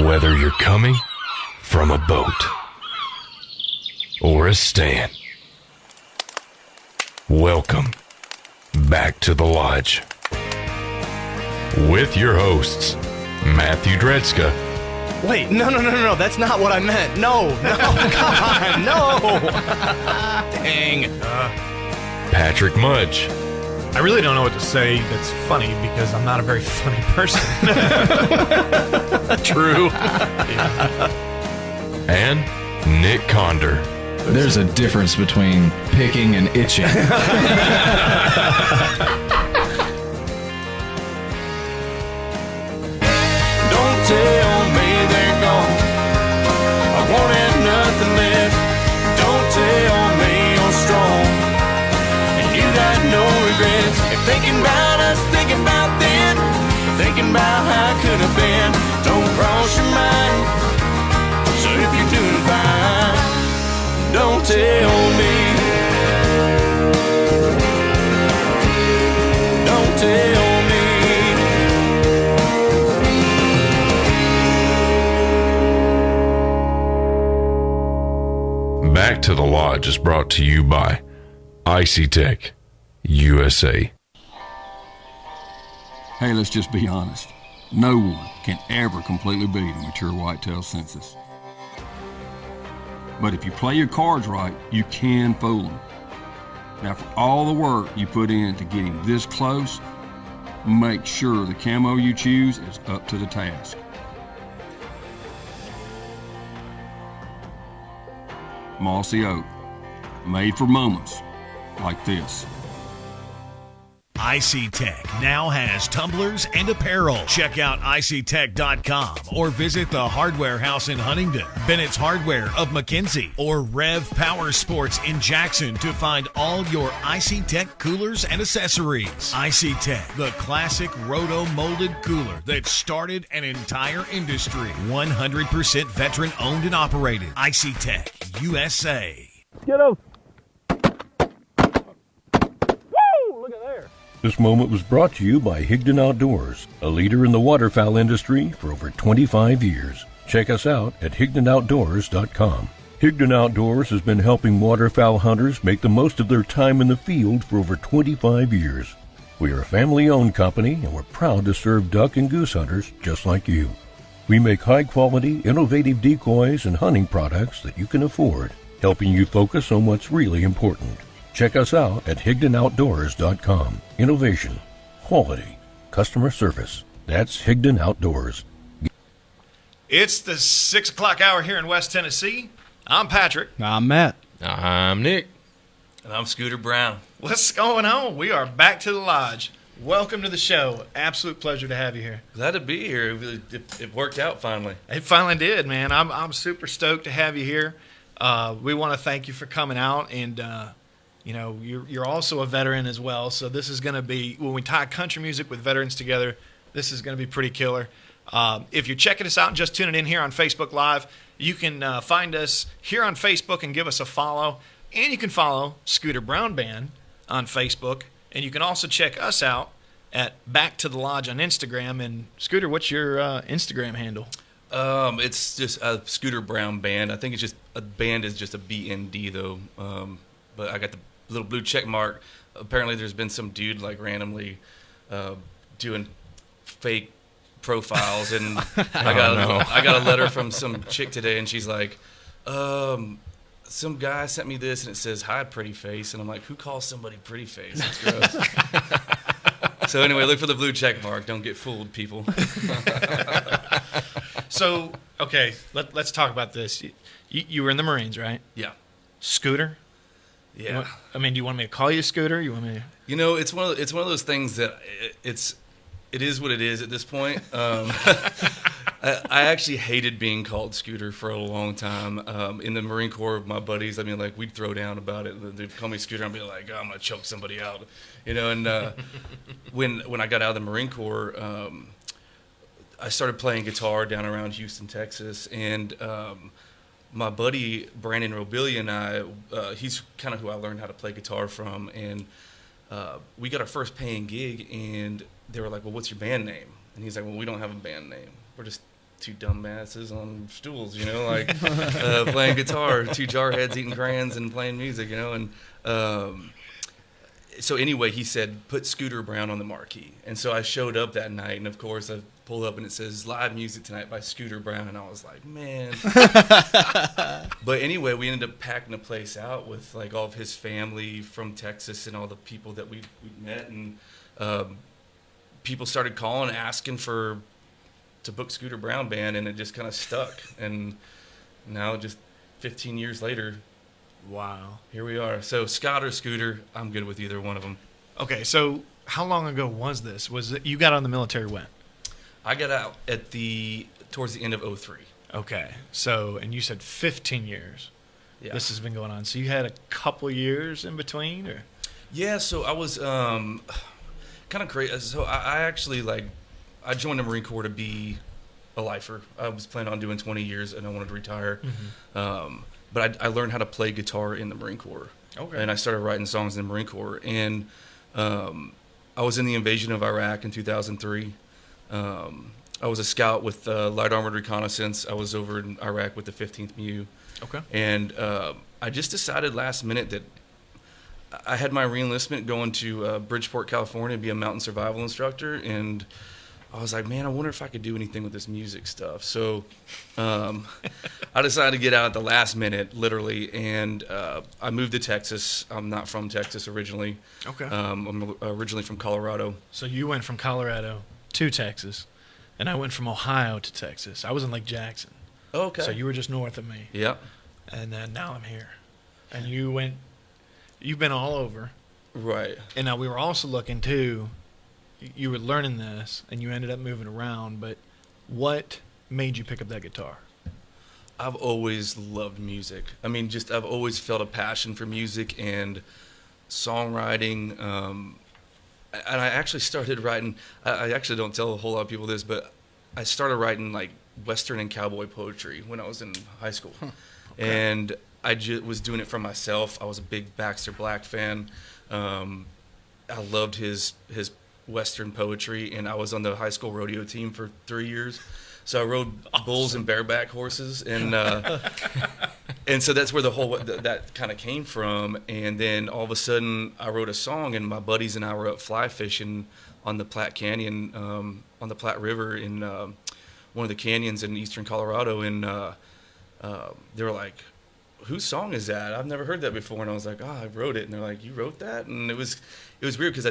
Whether you're coming from a boat or a stand, welcome back to the lodge with your hosts, Matthew Dredska. Wait, no, that's not what I meant. No, come on, no. Dang. Patrick Mudge. I really don't know what to say that's funny because I'm not a very funny person. True. And Nick Conder. There's a difference between picking and itching. Don't tell me they're gone. I won't have nothing left. Don't tell me you're strong and you got no regrets. If thinking about us, thinking about then, thinking about how it could have been, don't cross your mind. So if you're doing fine, don't tell me. Don't tell me. Back to the Lodge is brought to you by Icy Tech USA. Hey, let's just be honest. No one can ever completely beat a mature whitetail census. But if you play your cards right, you can fool them. Now, for all the work you put in to get him this close, make sure the camo you choose is up to the task. Mossy Oak, made for moments like this. Icy Tech now has tumblers and apparel. Check out icytech.com or visit the Hardware House in Huntington, Bennett's Hardware of McKenzie, or Rev Power Sports in Jackson to find all your Icy Tech coolers and accessories. Icy Tech, the classic roto-molded cooler that started an entire industry. 100% veteran owned and operated. Icy Tech USA. Get up. This moment was brought to you by Higdon Outdoors, a leader in the waterfowl industry for over 25 years. Check us out at HigdonOutdoors.com. Higdon Outdoors has been helping waterfowl hunters make the most of their time in the field for over 25 years. We are a family-owned company, and we're proud to serve duck and goose hunters just like you. We make high-quality, innovative decoys and hunting products that you can afford, helping you focus on what's really important. Check us out at HigdonOutdoors.com. Innovation, quality, customer service. That's Higdon Outdoors. It's the 6 o'clock hour here in West Tennessee. I'm Patrick. I'm Matt. I'm Nick. And I'm Scooter Brown. What's going on? We are back to the lodge. Welcome to the show. Absolute pleasure to have you here. Glad to be here. It worked out finally. It finally did, man. I'm super stoked to have you here. We want to thank you for coming out, and you're also a veteran as well. So this is going to be, when we tie country music with veterans together, this is going to be pretty killer. If you're checking us out and just tuning in here on Facebook Live, you can find us here on Facebook and give us a follow. And you can follow Scooter Brown Band on Facebook. And you can also check us out at Back to the Lodge on Instagram. And Scooter, what's your Instagram handle? It's just a Scooter Brown Band. I think it's just a band is just a BND though. But I got the little blue check mark. Apparently, there's been some dude like randomly doing fake profiles, and I got a letter from some chick today, and she's like, some guy sent me this, and it says, "Hi, pretty face," and I'm like, who calls somebody pretty face? That's gross. So anyway, look for the blue check mark. Don't get fooled, people. So, okay, let's talk about this. You were in the Marines, right? Yeah. Scooter? Yeah. Do you want me to call you Scooter? You want me to... It's one of those things that it is what it is at this point. I actually hated being called Scooter for a long time. In the Marine Corps, my buddies, we'd throw down about it. They'd call me Scooter, and I'd be like, oh, I'm going to choke somebody out. And when I got out of the Marine Corps, I started playing guitar down around Houston, Texas, and my buddy Brandon Robilia and I, he's kind of who I learned how to play guitar from, and we got our first paying gig, and they were like, well, what's your band name? And he's like, well, we don't have a band name. We're just two dumbasses on stools, like playing guitar, two jarheads eating crayons and playing music, and so anyway, he said, put Scooter Brown on the marquee. And so I showed up that night, and of course I pulled up and it says live music tonight by Scooter Brown, and I was like, man. But anyway, we ended up packing the place out with like all of his family from Texas and all the people that we met, and people started calling, asking to book Scooter Brown Band, and it just kind of stuck. And now just 15 years later, wow, here we are. So Scott or Scooter, I'm good with either one of them. Okay, so how long ago was this? Was it you got out of the military when? I got out towards the end of 2003. Okay, so and you said 15 years. Yeah. This has been going on. So you had a couple years in between, or? Yeah, so I was kind of crazy. So I actually I joined the Marine Corps to be a lifer. I was planning on doing 20 years, and I wanted to retire. Mm-hmm. But I learned how to play guitar in the Marine Corps. Okay. And I started writing songs in the Marine Corps. And I was in the invasion of Iraq in 2003. I was a scout with Light Armored Reconnaissance. I was over in Iraq with the 15th MU. Okay. And I just decided last minute that I had my reenlistment going to Bridgeport, California, to be a mountain survival instructor. And I was like, man, I wonder if I could do anything with this music stuff. So I decided to get out at the last minute, literally, and I moved to Texas. I'm not from Texas originally. Okay. I'm originally from Colorado. So you went from Colorado to Texas, and I went from Ohio to Texas. I was in Lake Jackson. Okay. So you were just north of me. Yep. And then now I'm here. And you've been all over. Right. And now we were also looking, too, you were learning this, and you ended up moving around, but what made you pick up that guitar? I've always loved music. I mean, I've always felt a passion for music and songwriting. And I actually started writing, I actually don't tell a whole lot of people this, but I started writing like Western and cowboy poetry when I was in high school. Okay. And I was doing it for myself. I was a big Baxter Black fan. I loved his Western poetry, and I was on the high school rodeo team for 3 years. So I rode bulls and bareback horses, and and so that's where that kind of came from. And then all of a sudden, I wrote a song, and my buddies and I were up fly fishing on the Platte Canyon, on the Platte River in one of the canyons in eastern Colorado, and they were like, "Whose song is that? I've never heard that before." And I was like, "Oh, I wrote it." And they're like, "You wrote that?" And it was weird because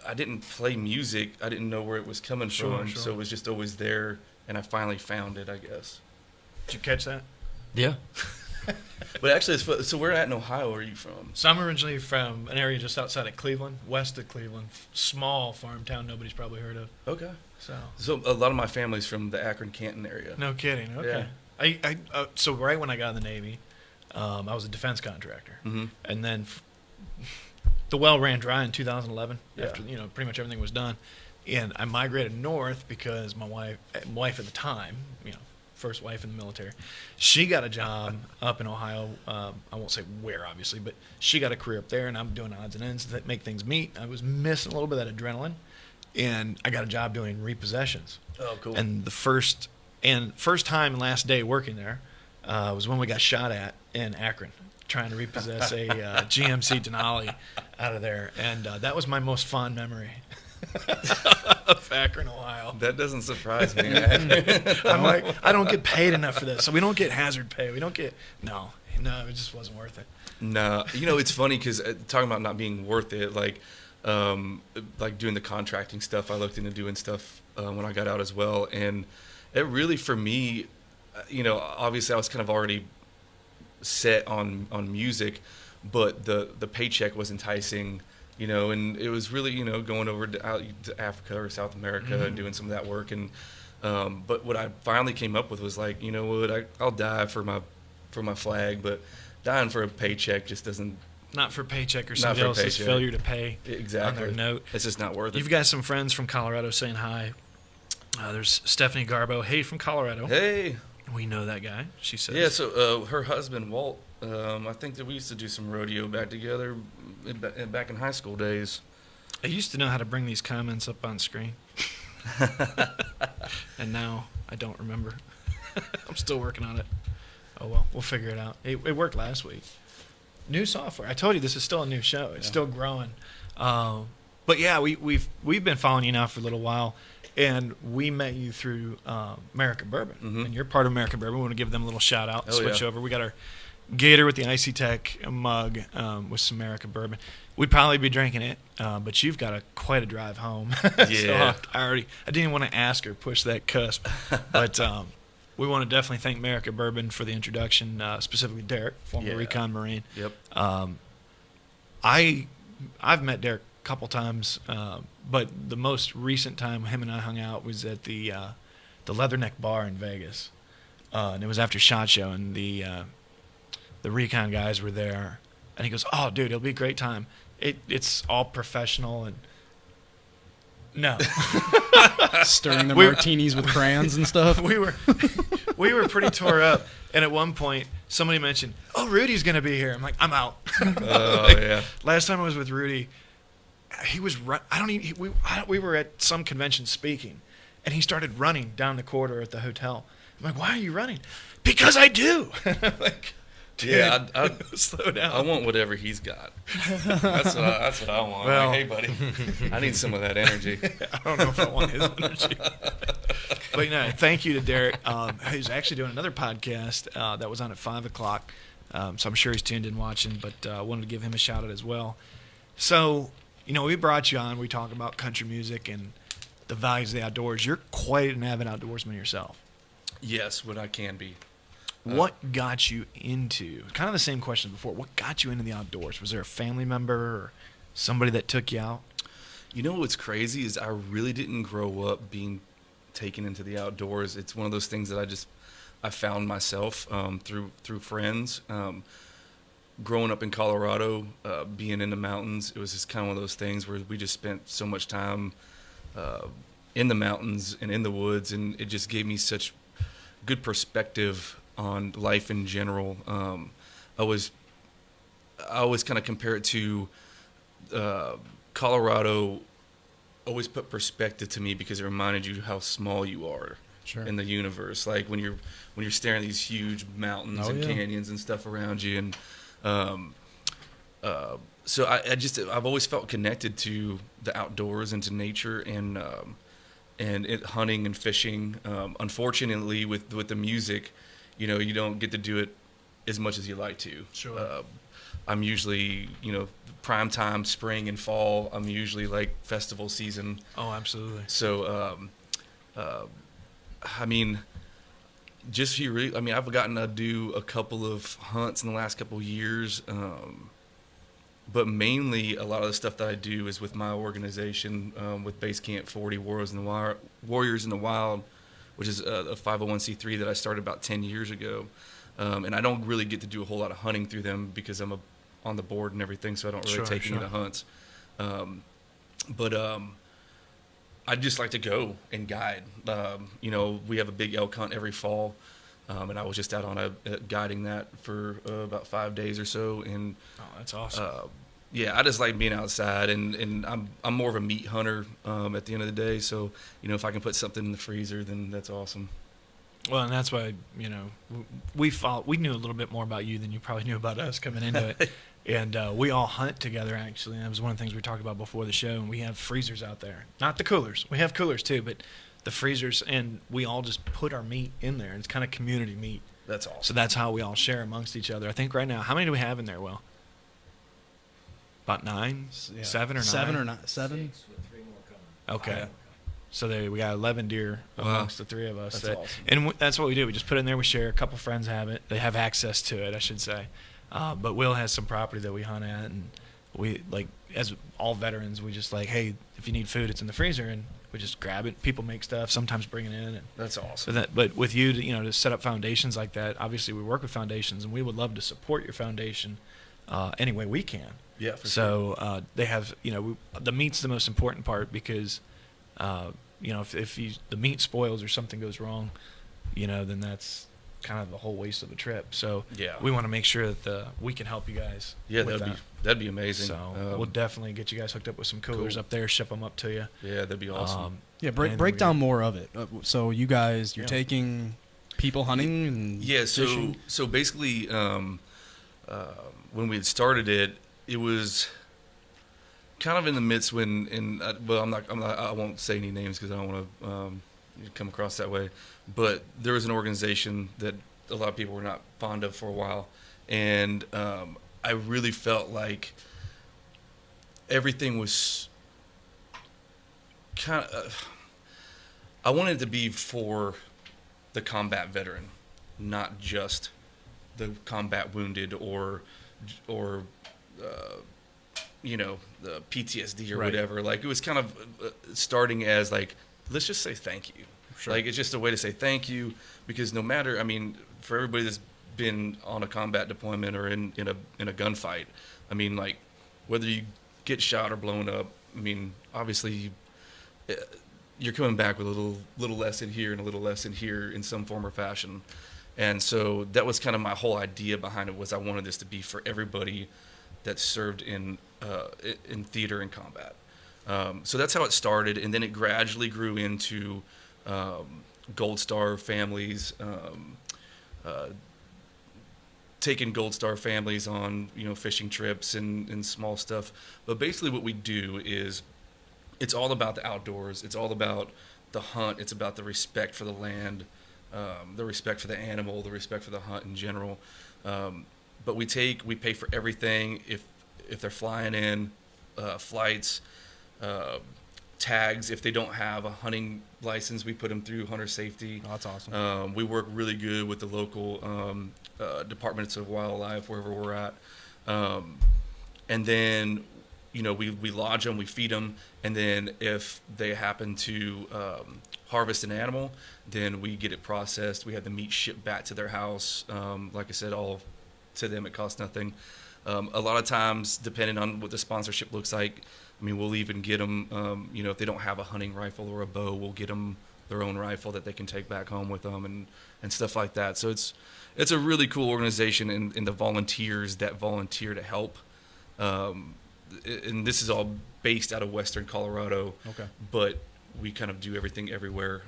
I didn't play music. I didn't know where it was coming from, so it was just always there, and I finally found it, I guess. Did you catch that? Yeah. But actually, so where at in Ohio are you from? So I'm originally from an area just outside of Cleveland, west of Cleveland, small farm town nobody's probably heard of. Okay. So a lot of my family's from the Akron-Canton area. No kidding. Okay. Yeah. So right when I got in the Navy, I was a defense contractor, mm-hmm. and then the well ran dry in 2011 yeah. after pretty much everything was done, and I migrated north because my wife at the time, first wife in the military, she got a job up in Ohio. I won't say where, obviously, but she got a career up there, and I'm doing odds and ends that make things meet. I was missing a little bit of that adrenaline, and I got a job doing repossessions. Oh, cool. And the first time and last day working there was when we got shot at in Akron, trying to repossess a GMC Denali out of there, and that was my most fond memory of Akron, Ohio. That doesn't surprise me. I'm like, I don't get paid enough for this, so we don't get hazard pay. We don't get no, it just wasn't worth it. No, it's funny because talking about not being worth it, like doing the contracting stuff. I looked into doing stuff when I got out as well, and it really, for me, obviously I was kind of already set on music, but the paycheck was enticing, and it was really, going over to Africa or South America mm-hmm. and doing some of that work. And but what I finally came up with was like, you know what, I'll die for my flag, but dying for a paycheck just doesn't. Not for a paycheck or somebody else's failure to pay exactly. on their note. It's just not worth it. You've got some friends from Colorado saying hi. There's Stephanie Garbo. Hey, from Colorado. Hey. We know that guy, she says. Yeah, so her husband, Walt, I think that we used to do some rodeo back together back in high school days. I used to know how to bring these comments up on screen. And now I don't remember. I'm still working on it. Oh, well, we'll figure it out. It worked last week. New software. I told you this is still a new show. It's still growing. But yeah, we've been following you now for a little while, and we met you through American Bourbon, and you're part of American Bourbon. We want to give them a little shout out. Switch over. We got our Gator with the Icy Tech mug with some American Bourbon. We'd probably be drinking it, but you've got quite a drive home. Yeah. So I didn't even want to ask or push that cusp, but we want to definitely thank American Bourbon for the introduction, specifically Derek, former Recon Marine. Yep. I've met Derek a couple times, but the most recent time him and I hung out was at the Leatherneck Bar in Vegas, and it was after SHOT Show, and the Recon guys were there, and he goes, "Oh, dude, it'll be a great time. It's all professional and." No. Stirring the martinis with crayons and stuff. We were pretty tore up, and at one point somebody mentioned, "Oh, Rudy's gonna be here." I'm like, "I'm out." Oh yeah. Last time I was with Rudy, he was we were at some convention speaking, and he started running down the corridor at the hotel. I'm like, "Why are you running?" "Because I do." Like, dude, Yeah, I slow down. I want whatever he's got. That's what I want. Well, like, hey, buddy, I need some of that energy. I don't know if I want his energy. But no, thank you to Derek, who's actually doing another podcast that was on at 5 o'clock. So I'm sure he's tuned in watching, but I wanted to give him a shout out as well. So, we brought you on. We talk about country music and the values of the outdoors. You're quite an avid outdoorsman yourself. Yes, what I can be. What got you into, kind of the same question before, what got you into the outdoors? Was there a family member or somebody that took you out? What's crazy is I really didn't grow up being taken into the outdoors. It's one of those things that I found myself through friends. Growing up in Colorado, being in the mountains, it was just kind of one of those things where we just spent so much time in the mountains and in the woods, and it just gave me such good perspective on life in general. I always kind of compare it to Colorado. Always put perspective to me because it reminded you how small you are in the universe. Like when you're staring at these huge mountains and canyons and stuff around you, and so I've always felt connected to the outdoors and to nature and hunting and fishing. Unfortunately, with the music, you don't get to do it as much as you like to. Sure. I'm usually, prime time, spring and fall. I'm usually like festival season. Oh, absolutely. So, I've gotten to do a couple of hunts in the last couple of years. But mainly a lot of the stuff that I do is with my organization, with Base Camp 40 Warriors in the Wild, which is a 501c3 that I started about 10 years ago. And I don't really get to do a whole lot of hunting through them because I'm on the board and everything, so I don't really take any of the hunts. But I just like to go and guide. We have a big elk hunt every fall, and I was just out on guiding that for about 5 days or so. And that's awesome. I just like being outside, and I'm more of a meat hunter at the end of the day. So if I can put something in the freezer, then that's awesome. Well, and that's why we knew a little bit more about you than you probably knew about us coming into it. And we all hunt together, actually. And that was one of the things we talked about before the show. And we have freezers out there. Not the coolers. We have coolers, too, but the freezers. And we all just put our meat in there. It's kind of community meat. That's awesome. So that's how we all share amongst each other. I think right now, how many do we have in there, Will? About 9? Yeah. 7 or 9? 7 or 9? 7? 6 with 3 more coming. Okay. So we got 11 deer amongst the three of us. That's awesome. And that's what we do. We just put it in there. We share. A couple friends have it. They have access to it, I should say. But Will has some property that we hunt at, and we, as all veterans, we just hey, if you need food, it's in the freezer, and we just grab it. People make stuff, sometimes bring it in. And that's awesome. But with you, to set up foundations like that, obviously we work with foundations, and we would love to support your foundation any way we can. Yeah, for sure. So they have, the meat's the most important part because, if the meat spoils or something goes wrong, then that's kind of the whole waste of the trip. So we want to make sure that we can help you guys. Yeah, that'd be amazing. So we'll definitely get you guys hooked up with some coolers up there, ship them up to you. Yeah, that'd be awesome. Break down more of it. So you guys, you're taking people hunting and fishing? So basically, when we had started it, it was kind of in the midst I won't say any names because I don't want to come across that way. But there was an organization that a lot of people were not fond of for a while, and I really felt like everything was kind of. I wanted it to be for the combat veteran, not just the combat wounded or the PTSD or whatever. Like, it was kind of starting as like, let's just say thank you. Sure. Like, it's just a way to say thank you, because no matter, I mean, for everybody that's been on a combat deployment or in a gunfight, I mean, like, whether you get shot or blown up, I mean, obviously you're coming back with a little lesson here and a little lesson here in some form or fashion. And so that was kind of my whole idea behind it, was I wanted this to be for everybody that served in theater and combat. So that's how it started, and then it gradually grew into Gold Star families, taking Gold Star families on fishing trips and small stuff. But basically what we do is it's all about the outdoors. It's all about the hunt. It's about the respect for the land, the respect for the animal, the respect for the hunt in general. But we pay for everything. If they're flying in, flights, tags. If they don't have a hunting license, we put them through hunter safety. Oh, that's awesome. We work really good with the local departments of wildlife wherever we're at, and then we lodge them, we feed them, and then if they happen to harvest an animal, then we get it processed. We have the meat shipped back to their house. Like I said, all to them, it costs nothing. A lot of times, depending on what the sponsorship looks like, I mean, we'll even get them, if they don't have a hunting rifle or a bow, we'll get them their own rifle that they can take back home with them and stuff like that. So it's a really cool organization, and the volunteers that volunteer to help. And this is all based out of Western Colorado. Okay. But we kind of do everything everywhere.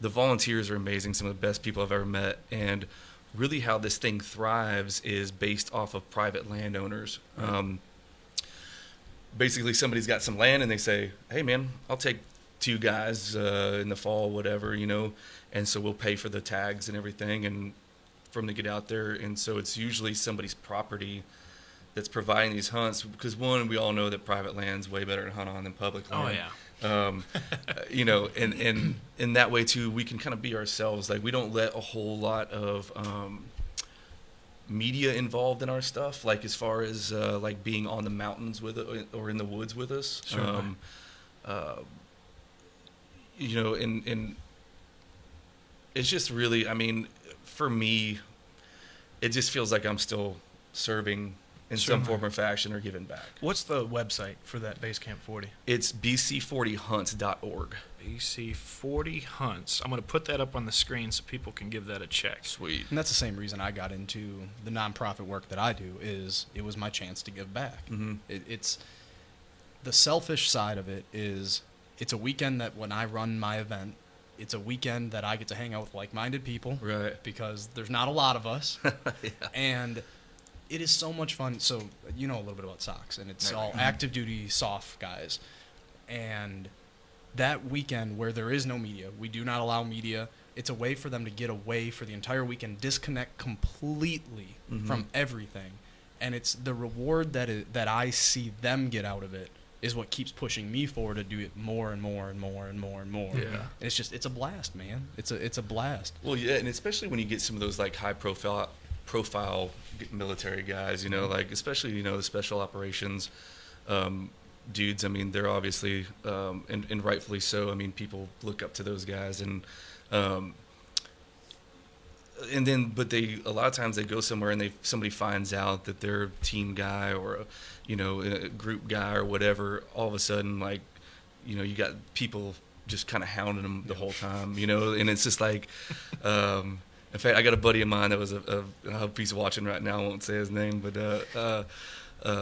The volunteers are amazing, some of the best people I've ever met, and really how this thing thrives is based off of private landowners. Right. Basically, somebody's got some land and they say, hey, man, I'll take 2 guys in the fall, whatever, and so we'll pay for the tags and everything and for them to get out there. And so it's usually somebody's property that's providing these hunts, because one, we all know that private land's way better to hunt on than public land. Oh, yeah. And in that way too, we can kind of be ourselves. Like, we don't let a whole lot of media involved in our stuff, like as far as like being on the mountains with it or in the woods with us. Sure. And it's just really, I mean, for me, it just feels like I'm still serving in some form or fashion or giving back. What's the website for that Base Camp 40? It's bc40hunts.org. BC40 Hunts. I'm going to put that up on the screen so people can give that a check. Sweet. And that's the same reason I got into the nonprofit work that I do, is it was my chance to give back. Mm-hmm. It's the selfish side of it is it's a weekend that when I run my event, it's a weekend that I get to hang out with like-minded people. Right. Because there's not a lot of us. Yeah. And it is so much fun. So you know a little bit about socks, and it's all active duty soft guys. And that weekend where there is no media, we do not allow media. It's a way for them to get away for the entire weekend, disconnect completely from everything. And it's the reward that I see them get out of it is what keeps pushing me forward to do it more and more and more and more and more. Yeah. And it's a blast, man. It's a blast. Well, yeah, and especially when you get some of those like high profile military guys, like especially the special operations dudes. I mean, they're obviously and rightfully so. I mean, people look up to those guys, and then they a lot of times they go somewhere and somebody finds out that they're a team guy or a group guy or whatever. All of a sudden, like you got people just kind of hounding them the whole time, and it's just like. In fact, I got a buddy of mine that was I hope he's watching right now. I won't say his name, but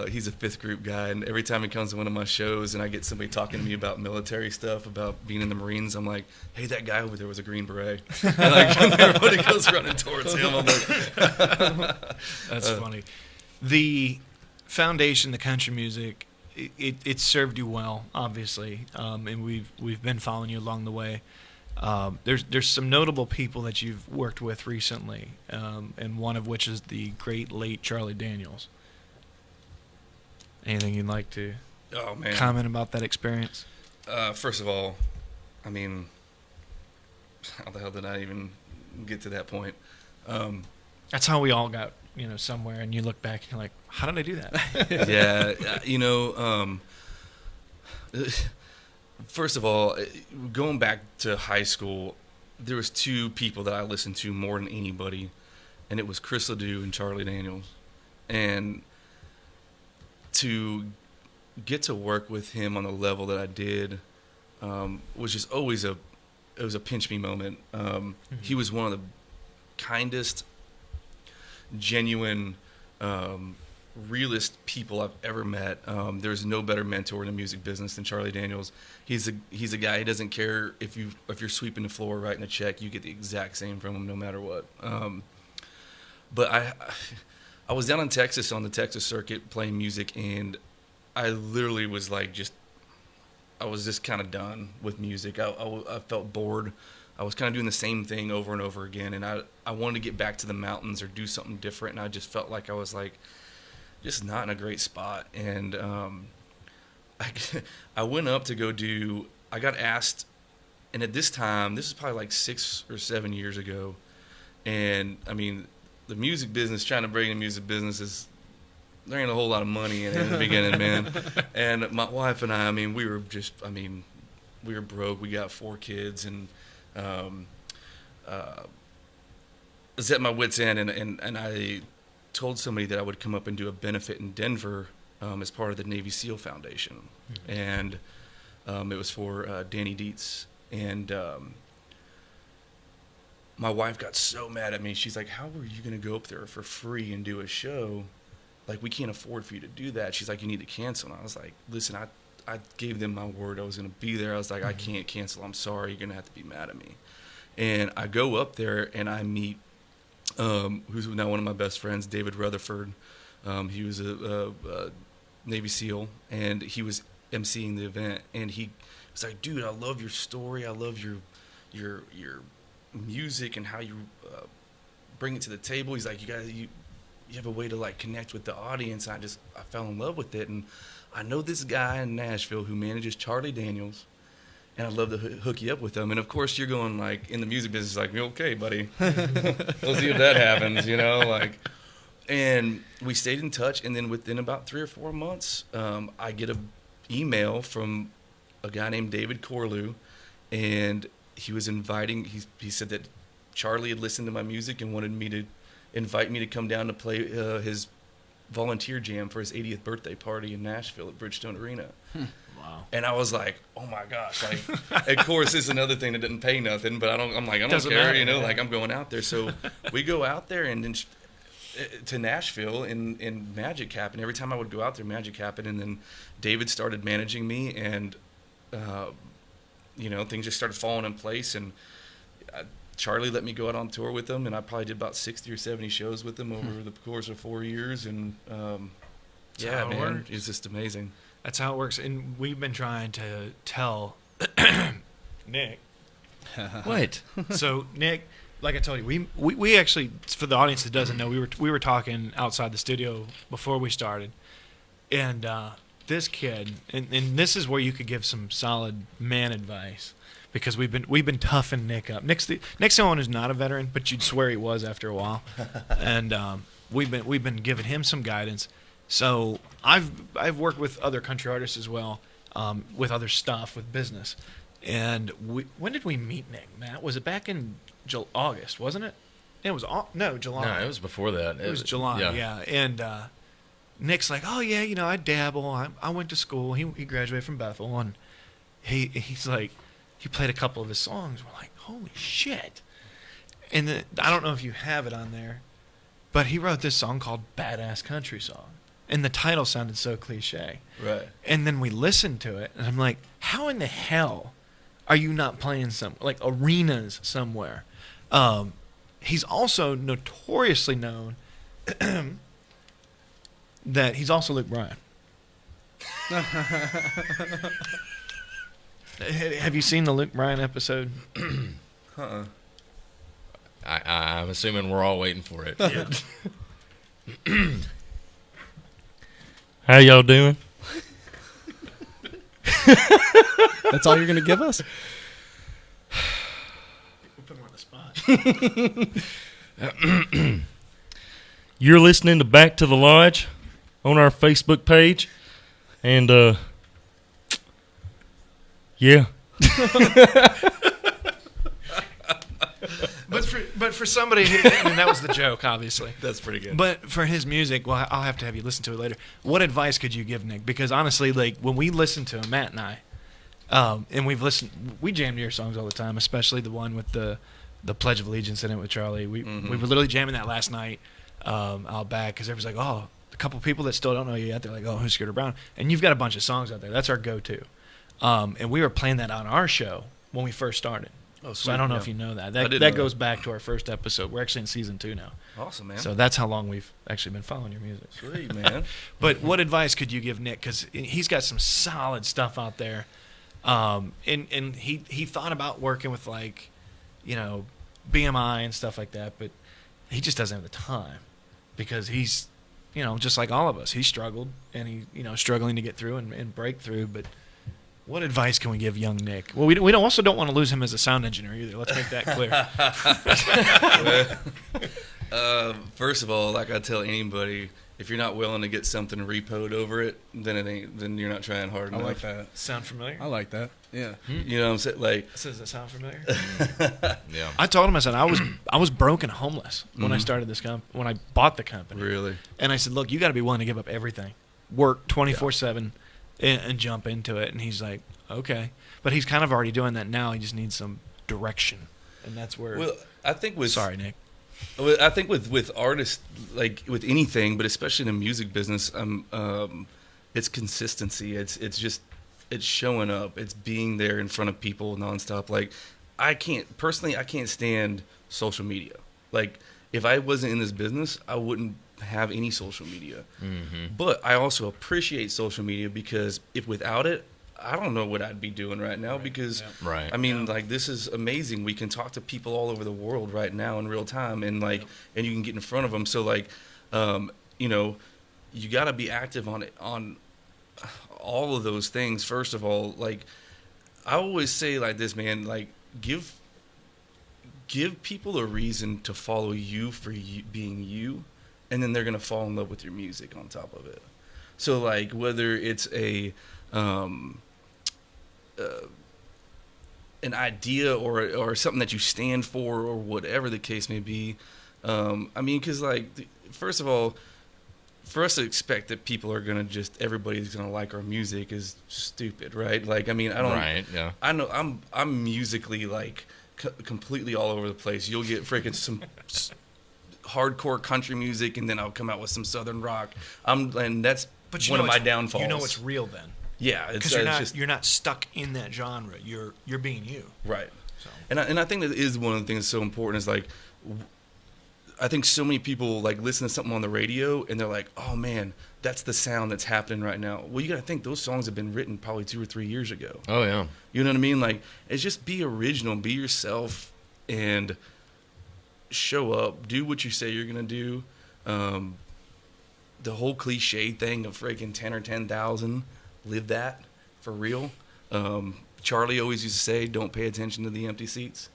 He's a fifth group guy, and every time he comes to one of my shows and I get somebody talking to me about military stuff, about being in the Marines, I'm like, hey, that guy over there was a Green Beret. And like, everybody goes running towards him. I'm like, that's funny. The foundation, the country music, it served you well, obviously, and we've been following you along the way. There's some notable people that you've worked with recently, and one of which is the great late Charlie Daniels. Anything you'd like to comment about that experience? First of all, I mean, how the hell did I even get to that point? That's how we all got, somewhere, and you look back and you're like, how did I do that? Yeah, first of all, going back to high school, there was two people that I listened to more than anybody, and it was Chris Ledoux and Charlie Daniels. And to get to work with him on the level that I did was just always it was a pinch me moment. He was one of the kindest, genuine, realist people I've ever met. There's no better mentor in the music business than Charlie Daniels. He's a guy. He doesn't care if you're sweeping the floor, writing a check, you get the exact same from him no matter what. But I was down in Texas on the Texas circuit playing music, and I literally was like I was just kind of done with music. I felt bored. I was kind of doing the same thing over and over again, and I wanted to get back to the mountains or do something different, and I just felt like I was like just not in a great spot. And I went up to go I got asked, and at this time, this is probably like 6 or 7 years ago, and I mean, the music business, trying to break in the music business there ain't a whole lot of money in it in the beginning, man. And my wife and I mean, we were broke. We got 4 kids, and I was at my wit's end, and I told somebody that I would come up and do a benefit in Denver as part of the Navy SEAL Foundation. And it was for Danny Dietz. And my wife got so mad at me. She's like, how are you going to go up there for free and do a show? Like, we can't afford for you to do that. She's like, you need to cancel. And I was like, listen, I gave them my word I was going to be there. I was like, I can't cancel. I'm sorry. You're going to have to be mad at me. And I go up there, and I meet who's now one of my best friends, David Rutherford. He was a Navy SEAL, and he was emceeing the event. And he was like, dude, I love your story. I love your music and how you bring it to the table. He's like, you have a way to like connect with the audience. I fell in love with it. And I know this guy in Nashville who manages Charlie Daniels, and I'd love to hook you up with him. And of course you're going like in the music business, like, okay, buddy, we'll see if that happens, like, and we stayed in touch. And then within about 3 or 4 months, I get an email from a guy named David Corlew, and he was inviting, he said that Charlie had listened to my music and wanted me to invite me to come down to play his volunteer jam for his 80th birthday party in Nashville at Bridgestone Arena. Wow. And I was like, oh my gosh, like, of course, this is another thing that didn't pay nothing, but I don't care, matter, like, I'm going out there. So we go out there and then to Nashville, and magic happened. Every time I would go out there, magic happened. And then David started managing me, and things just started falling in place. And Charlie let me go out on tour with him, and I probably did about 60 or 70 shows with him over the course of 4 years. And yeah, man, it's just amazing. That's how it works. And we've been trying to tell Nick. What? So Nick, like I told you, we actually, for the audience that doesn't know, we were talking outside the studio before we started, and this kid, and this is where you could give some solid man advice, because we've been toughing Nick up. Nick's the one who's not a veteran, but you'd swear he was after a while, and we've been giving him some guidance. So I've worked with other country artists as well, with other stuff, with business. And when did we meet Nick, Matt? Was it back in August, wasn't it? It was July. No, it was before that. It was July, yeah. And Nick's like, oh yeah, I dabble. I went to school. He graduated from Bethel, and he's like, he played a couple of his songs. We're like, holy shit! And I don't know if you have it on there, but he wrote this song called "Badass Country Song." and the title sounded so cliche. Right. And then we listened to it, and I'm like, how in the hell are you not playing some like arenas somewhere? He's also notoriously known that he's also Luke Bryan. Have you seen the Luke Bryan episode? I'm assuming we're all waiting for it. How y'all doing? That's all you're going to give us? We'll put him on the spot. You're listening to Back to the Lodge on our Facebook page. And, yeah. But for somebody who, I mean, that was the joke, obviously. That's pretty good. But for his music, well, I'll have to have you listen to it later. What advice could you give Nick? Because honestly, like when we listen to him, Matt and I, and we jam to your songs all the time, especially the one with the Pledge of Allegiance in it with Charlie. We were literally jamming that last night out back because everybody's like, oh, a couple people that still don't know you yet. They're like, oh, who's Scooter Brown? And you've got a bunch of songs out there. That's our go-to. And we were playing that on our show when we first started. Oh, so I don't know if you know that. That goes back to our first episode. We're actually in season 2 now. Awesome, man. So that's how long we've actually been following your music. Sweet, man. But what advice could you give Nick? Because he's got some solid stuff out there. And he thought about working with like, BMI and stuff like that, but he just doesn't have the time because he's, just like all of us. He struggled and he, struggling to get through and break through, but what advice can we give young Nick? Well, we also don't want to lose him as a sound engineer either. Let's make that clear. First of all, like I tell anybody, if you're not willing to get something repoed over it, then you're not trying hard enough. I like that. Sound familiar? I like that. Yeah. You know what I'm saying? Like, does that sound familiar? Yeah. I told him, I said, I was broke and homeless when I started this when I bought the company. Really? And I said, look, you got to be willing to give up everything, work 24/7. And jump into it, and he's like, okay, but he's kind of already doing that now. He just needs some direction, and that's where. Well, I think with sorry, Nick. I think with artists, like with anything, but especially in the music business, it's consistency. It's showing up. It's being there in front of people nonstop. Like I can't stand social media. Like if I wasn't in this business, I wouldn't have any social media. But I also appreciate social media because if without it, I don't know what I'd be doing right now because I mean like this is amazing. We can talk to people all over the world right now in real time and like and you can get in front of them. So like you got to be active on all of those things. First of all, like I always say like this, man, like give people a reason to follow you for you being you. And then they're going to fall in love with your music on top of it. So, like, whether it's an idea or something that you stand for or whatever the case may be. I mean, because, like, first of all, for us to expect that people are going to everybody's going to like our music is stupid, right? Like, I mean, I don't. Right, yeah. I know I'm musically, like, completely all over the place. You'll get freaking some hardcore country music, and then I'll come out with some southern rock. And that's one of my downfalls. You know it's real then. Yeah, because you're not stuck in that genre. You're being you. Right. So. And I think that is one of the things that's so important is like, I think so many people like listen to something on the radio and they're like, oh man, that's the sound that's happening right now. Well, you got to think those songs have been written probably 2 or 3 years ago. Oh yeah. You know what I mean? Like, it's just be original, be yourself, and show up, do what you say you're gonna do. The whole cliche thing of freaking 10 or 10,000, live that for real. Charlie always used to say, don't pay attention to the empty seats,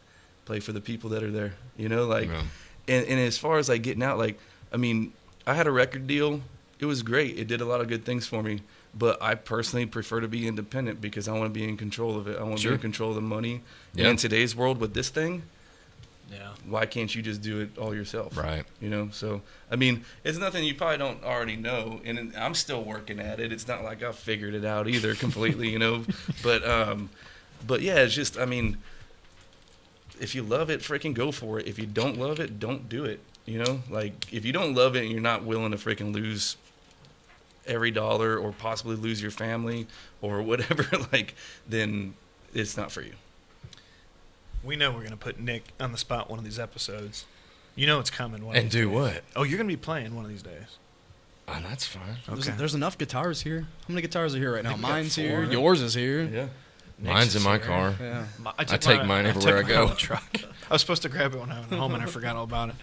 play for the people that are there, like. Yeah. And as far as like getting out, like, I mean, I had a record deal. It was great. It did a lot of good things for me. But I personally prefer to be independent because I want to be in control of it. I want to be in control of the money. Yeah. And in today's world with this thing, why can't you just do it all yourself? Right. So, I mean, it's nothing you probably don't already know. And I'm still working at it. It's not like I've figured it out either completely, But yeah, it's just, I mean, if you love it, freaking go for it. If you don't love it, don't do it. Like, if you don't love it and you're not willing to freaking lose every dollar or possibly lose your family or whatever, like, then it's not for you. We know we're going to put Nick on the spot one of these episodes. You know it's coming. And do what? Oh, you're going to be playing one of these days. Oh, that's fine. Okay. There's enough guitars here. How many guitars are here right now? we got Mine's 4. here. Yours is here. Yeah. Mine's in my car. Yeah. I take mine everywhere I took go. mine in the truck. I was supposed to grab it when I went home, and I forgot all about it.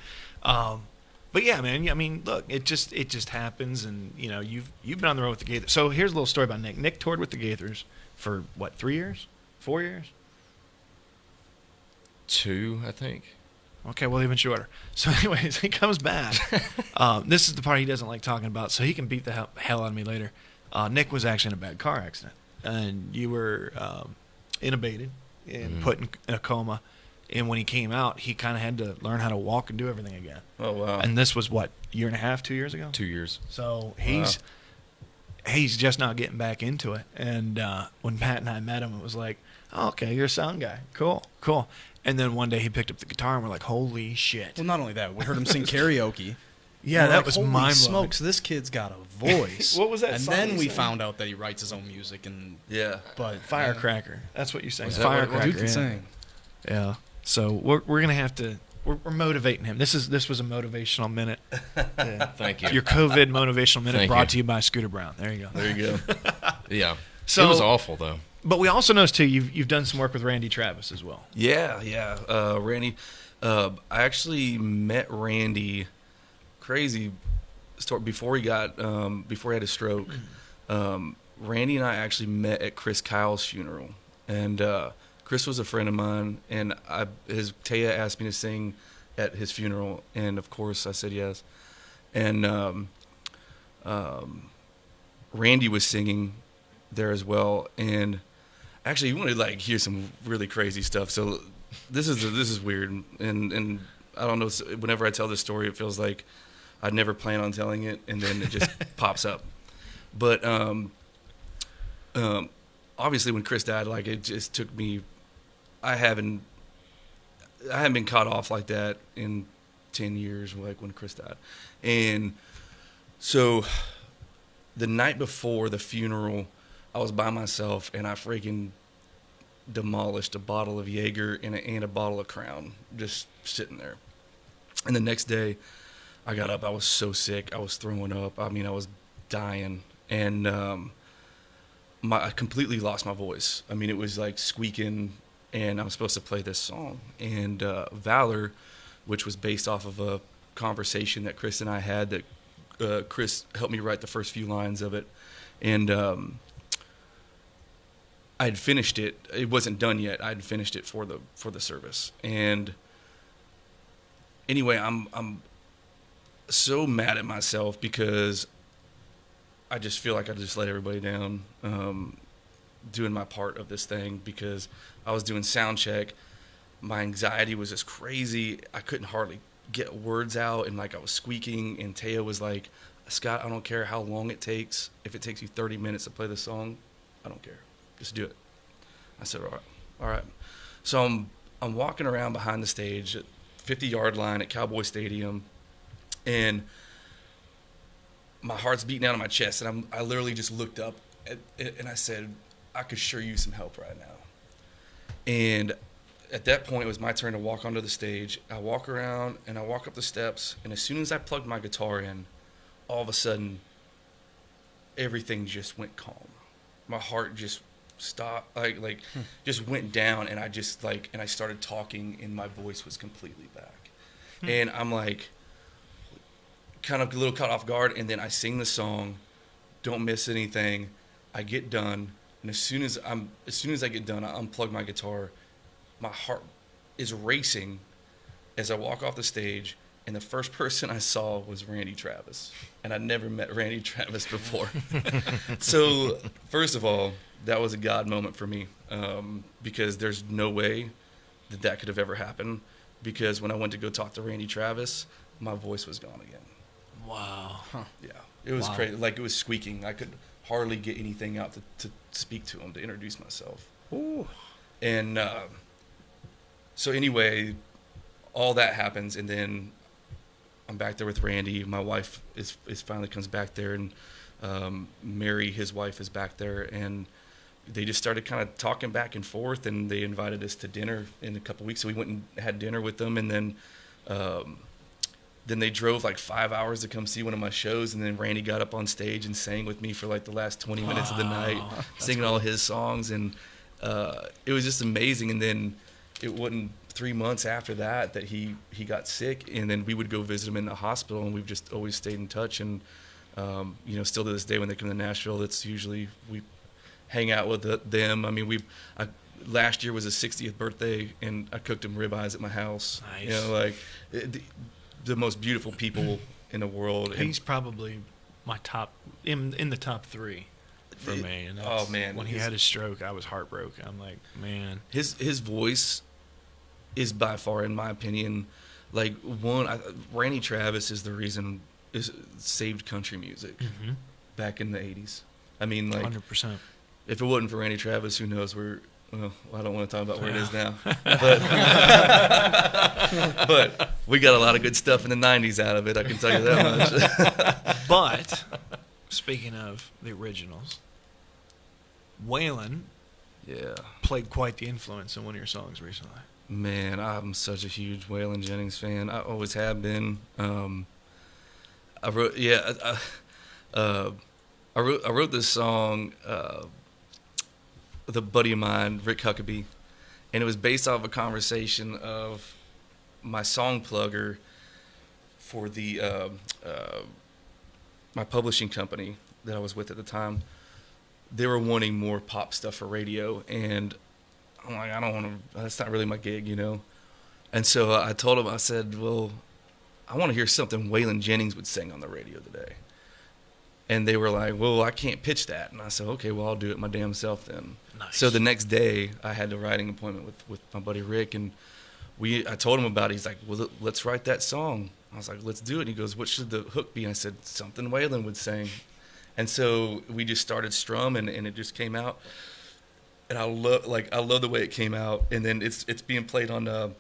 But yeah, man. I mean, look, it just happens, and you know, you've been on the road with the Gaithers. So here's a little story about Nick. Nick toured with the Gaithers for what, 3 years, 4 years? 2, I think. Okay, well, even shorter. So, anyways, he comes back. This is the part he doesn't like talking about, so he can beat the hell out of me later. Nick was actually in a bad car accident, and you were intubated and put in a coma. And when he came out, he kind of had to learn how to walk and do everything again. Oh, wow. And this was, what, year and a half, 2 years ago? 2 years. So he's just not getting back into it. And when Pat and I met him, it was like, oh, okay, you're a sound guy. Cool. And then one day he picked up the guitar, and we're like, holy shit. Well, not only that, we heard him sing karaoke. Yeah, We're that like, was holy mind-blowing. smokes, this kid's got a voice. What was that And song then he we sang? found out that he writes his own music. And Yeah. but Firecracker. That's what you sang. Was that what it was? Firecracker. dude can sing. Yeah. So we're gonna have to. We're motivating him. This was a motivational minute. Yeah. Thank you. Your COVID motivational minute Thank brought you. to you by Scooter Brown. There you go. There you go. Yeah. So- it was awful, though. But we also noticed too you've done some work with Randy Travis as well. Yeah. Randy, I actually met Randy, crazy story, before he had a stroke. Randy and I actually met at Chris Kyle's funeral, and Chris was a friend of mine, and Taya asked me to sing at his funeral, and of course I said yes. And Randy was singing there as well, and actually you want to like hear some really crazy stuff. So this is weird, and I don't know. Whenever I tell this story, it feels like I'd never plan on telling it, and then it just pops up. But obviously, when Chris died, like it just took me. I haven't been caught off like that in 10 years, like when Chris died, and so the night before the funeral, I was by myself, and I freaking demolished a bottle of Jaeger and a bottle of Crown, just sitting there. And the next day, I got up. I was so sick. I was throwing up. I mean, I was dying. And I completely lost my voice. I mean, it was like squeaking, and I was supposed to play this song. And Valor, which was based off of a conversation that Chris and I had, that Chris helped me write the first few lines of it. And I'd finished it. It wasn't done yet. I'd finished it for the service. And anyway, I'm so mad at myself because I just feel like I just let everybody down doing my part of this thing, because I was doing sound check. My anxiety was just crazy. I couldn't hardly get words out, and like I was squeaking, and Taya was like, Scott, I don't care how long it takes. If it takes you 30 minutes to play the song, I don't care. Just do it. I said, all right. So I'm walking around behind the stage at 50-yard line at Cowboy Stadium, and my heart's beating out of my chest, and I literally just looked up and I said, I could sure use some help right now. And at that point, it was my turn to walk onto the stage. I walk around and I walk up the steps, and as soon as I plugged my guitar in, all of a sudden, everything just went calm. My heart just stopped, like just went down, and I just and I started talking, and my voice was completely back. And I'm like, kind of a little caught off guard, and then I sing the song, don't miss anything. I get done, and as soon as I get done, I unplug my guitar. My heart is racing as I walk off the stage, and the first person I saw was Randy Travis, and I'd never met Randy Travis before. So first of all, that was a God moment for me, because there's no way that could have ever happened, because when I went to go talk to Randy Travis, my voice was gone again. Wow. Huh. Yeah, it was crazy. Like, it was squeaking. I could hardly get anything out to speak to him, to introduce myself. Ooh. And so anyway, all that happens, and then I'm back there with Randy. My wife is finally comes back there, and Mary, his wife, is back there, and they just started kind of talking back and forth, and they invited us to dinner in a couple weeks. So we went and had dinner with them, and then they drove like 5 hours to come see one of my shows, and then Randy got up on stage and sang with me for like the last 20 minutes of the night, singing all his songs, and it was just amazing. And then it wasn't 3 months after that he got sick, and then we would go visit him in the hospital, and we've just always stayed in touch. And still to this day when they come to Nashville, that's usually we hang out with them. I mean, last year was his 60th birthday, and I cooked him ribeyes at my house. Nice. The most beautiful people in the world. He's probably my top in the top 3 for me. And oh man, when he had his stroke, I was heartbroken. I'm like, man, his voice is by far, in my opinion, Randy Travis is the reason saved country music back in the 80s. I mean, 100%. If it wasn't for Randy Travis, who knows where. Well, I don't want to talk about where it is now, but we got a lot of good stuff in the 90s out of it, I can tell you that much. But speaking of the originals, Waylon played quite the influence in one of your songs recently. Man, I'm such a huge Waylon Jennings fan. I always have been. I wrote this song with a buddy of mine, Rick Huckabee, and it was based off a conversation of my song plugger for the my publishing company that I was with at the time. They were wanting more pop stuff for radio, and I'm like, I don't want to. That's not really my gig, And so I told him, I said, well, I want to hear something Waylon Jennings would sing on the radio today. And they were like, well, I can't pitch that. And I said, okay, well, I'll do it my damn self then. Nice. So the next day, I had a writing appointment with my buddy Rick, and I told him about it. He's like, well, let's write that song. I was like, let's do it. And he goes, what should the hook be? And I said, something Waylon would sing. And so we just started strumming, and it just came out. And I love the way it came out. And then it's being played on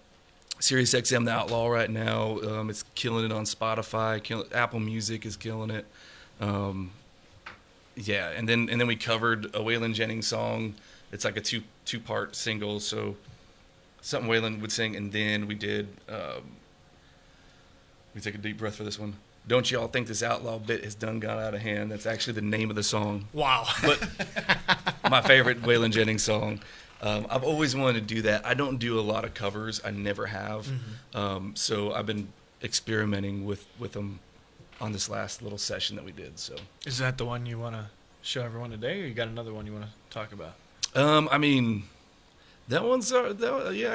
Sirius XM The Outlaw right now. It's killing it on Spotify. Apple Music is killing it. And then we covered a Waylon Jennings song. It's like a two-part single, so something Waylon would sing, and then we did we take a deep breath for this one. Don't y'all think this outlaw bit has done gone out of hand? That's actually the name of the song. Wow. But my favorite Waylon Jennings song. I've always wanted to do that. I don't do a lot of covers. I never have. So I've been experimenting with them on this last little session that we did. So is that the one you want to show everyone today, or you got another one you want to talk about? I mean, that one's I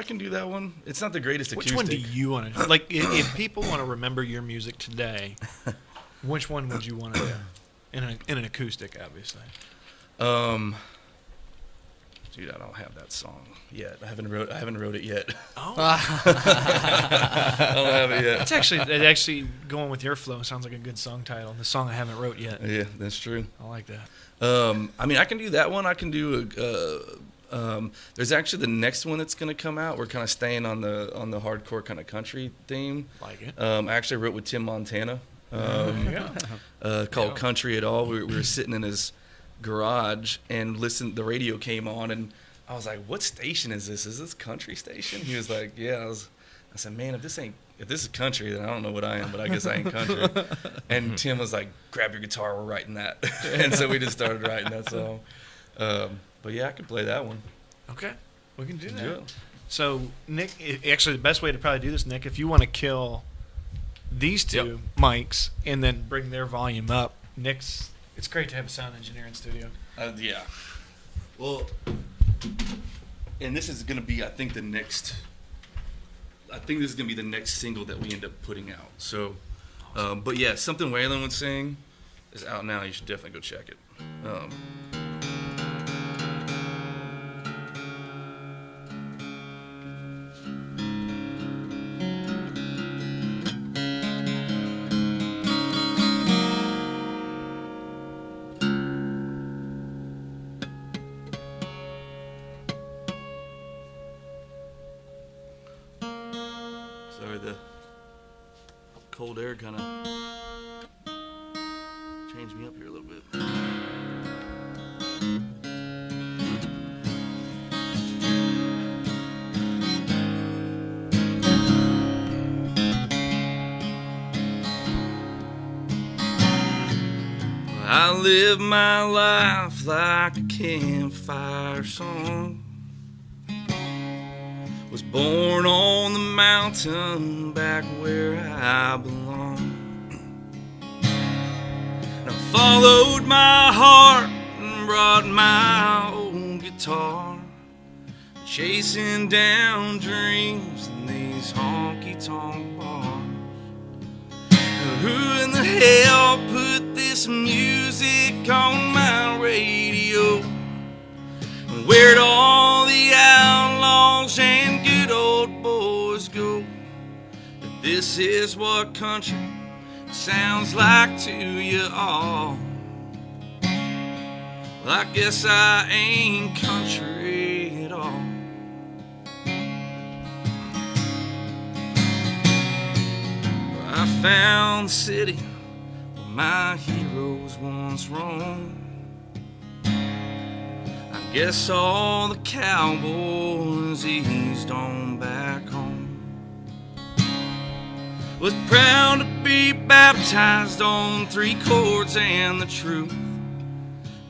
can do that one. It's not the greatest acoustic. Which one do you want to like? If people want to remember your music today, which one would you want to do in an acoustic, obviously? Dude, I don't have that song yet. I haven't wrote it yet. Oh, I don't have it yet. It's actually going with your flow. Sounds like a good song title. The song I haven't wrote yet. Yeah, that's true. I like that. I mean, I can do that one. I can do there's actually the next one that's going to come out. We're kind of staying on the hardcore kind of country theme. Like it. I actually wrote with Tim Montana. Called Country at All. We were sitting in his garage and the radio came on, and I was like, what station is this? Is this country station? He was like, yeah. I said, man, if this is country, then I don't know what I am, but I guess I ain't country. And Tim was like, grab your guitar, we're writing that. And so we just started writing that song. But yeah, I can play that one. Okay, we can do that. Yeah. So Nick, actually the best way to probably do this, Nick, if you want to kill these two mics and then bring their volume up, it's great to have a sound engineer in studio. Yeah. Well, and this is going to be, I think this is going to be the next single that we end up putting out. So, but yeah, something Waylon would sing is out now. You should definitely go check it. Sorry, the cold air kind of Change me up here a little bit. I live my life like a campfire song. Was born on the mountain back where I belong. And I followed my heart and brought my old guitar, chasing down dreams in these honky-tonk bars. Who in the hell put this music on my radio? Where'd all the outlaws and good old boys go? But this is what country sounds like to you all. Well, I guess I ain't country at all. I found the city where my heroes once roamed. I guess all the cowboys eased on back home. Was proud to be baptized on 3 chords and the truth.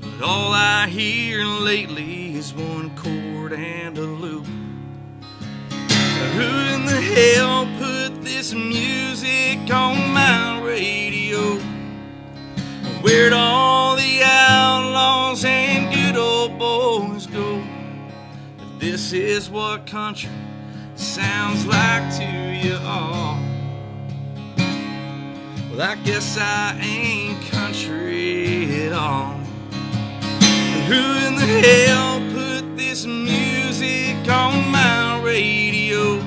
But all I hear lately is 1 chord and a loop. Who in the hell put this music on my radio? Where'd all the outlaws and good old boys go? If this is what country sounds like to you all, well, I guess I ain't country at all. Who in the hell put this music on my radio?